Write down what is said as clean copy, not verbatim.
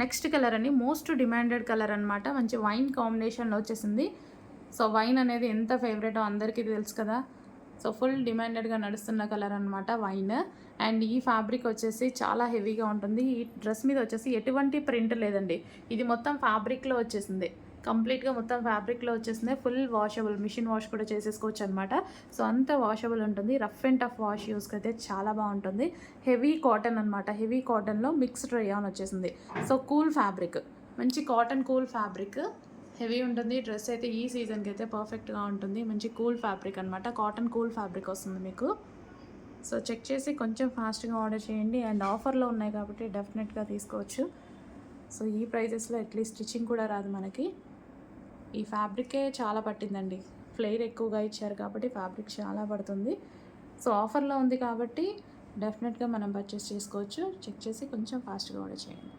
Next colour అండి, most demanded colour అనమాట. మంచి వైన్ కాంబినేషన్లో వచ్చేసింది. సో వైన్ అనేది ఎంత ఫేవరెటో అందరికీ తెలుసు కదా. సో ఫుల్ డిమాండెడ్గా నడుస్తున్న కలర్ అనమాట వైన్. అండ్ ఈ ఫ్యాబ్రిక్ వచ్చేసి చాలా హెవీగా ఉంటుంది. ఈ డ్రెస్ మీద వచ్చేసి ఎటువంటి ప్రింట్ లేదండి. ఇది మొత్తం ఫ్యాబ్రిక్లో వచ్చేసింది. కంప్లీట్గా మొత్తం ఫ్యాబ్రిక్లో వచ్చేసింది. ఫుల్ వాషబుల్, మిషన్ వాష్ కూడా చేసేసుకోవచ్చు అనమాట. సో అంత వాషబుల్ ఉంటుంది. రఫ్ అండ్ టఫ్ వాష్ యూస్కి అయితే చాలా బాగుంటుంది. హెవీ కాటన్ అనమాట. హెవీ కాటన్లో మిక్స్డ్ రేయాన్ వచ్చేసింది. సో కూల్ ఫ్యాబ్రిక్, మంచి కాటన్ కూల్ ఫ్యాబ్రిక్, హెవీ ఉంటుంది. డ్రెస్ అయితే ఈ సీజన్కి అయితే పర్ఫెక్ట్గా ఉంటుంది. మంచి కూల్ ఫ్యాబ్రిక్ అనమాట. కాటన్ కూల్ ఫ్యాబ్రిక్ వస్తుంది మీకు. సో చెక్ చేసి కొంచెం ఫాస్ట్గా ఆర్డర్ చేయండి. అండ్ ఆఫర్లో ఉన్నాయి కాబట్టి డెఫినెట్గా తీసుకోవచ్చు. సో ఈ ప్రైజెస్లో అట్లీస్ట్ స్టిచ్చింగ్ కూడా రాదు మనకి. ఈ ఫ్యాబ్రికే చాలా పట్టిందండి. ఫ్లేర్ ఎక్కువగా ఇచ్చారు కాబట్టి ఫ్యాబ్రిక్ చాలా పడుతుంది. సో ఆఫర్లో ఉంది కాబట్టి డెఫినెట్గా మనం పర్చేస్ చేసుకోవచ్చు. చెక్ చేసి కొంచెం ఫాస్ట్గా ఆర్డర్ చేయండి.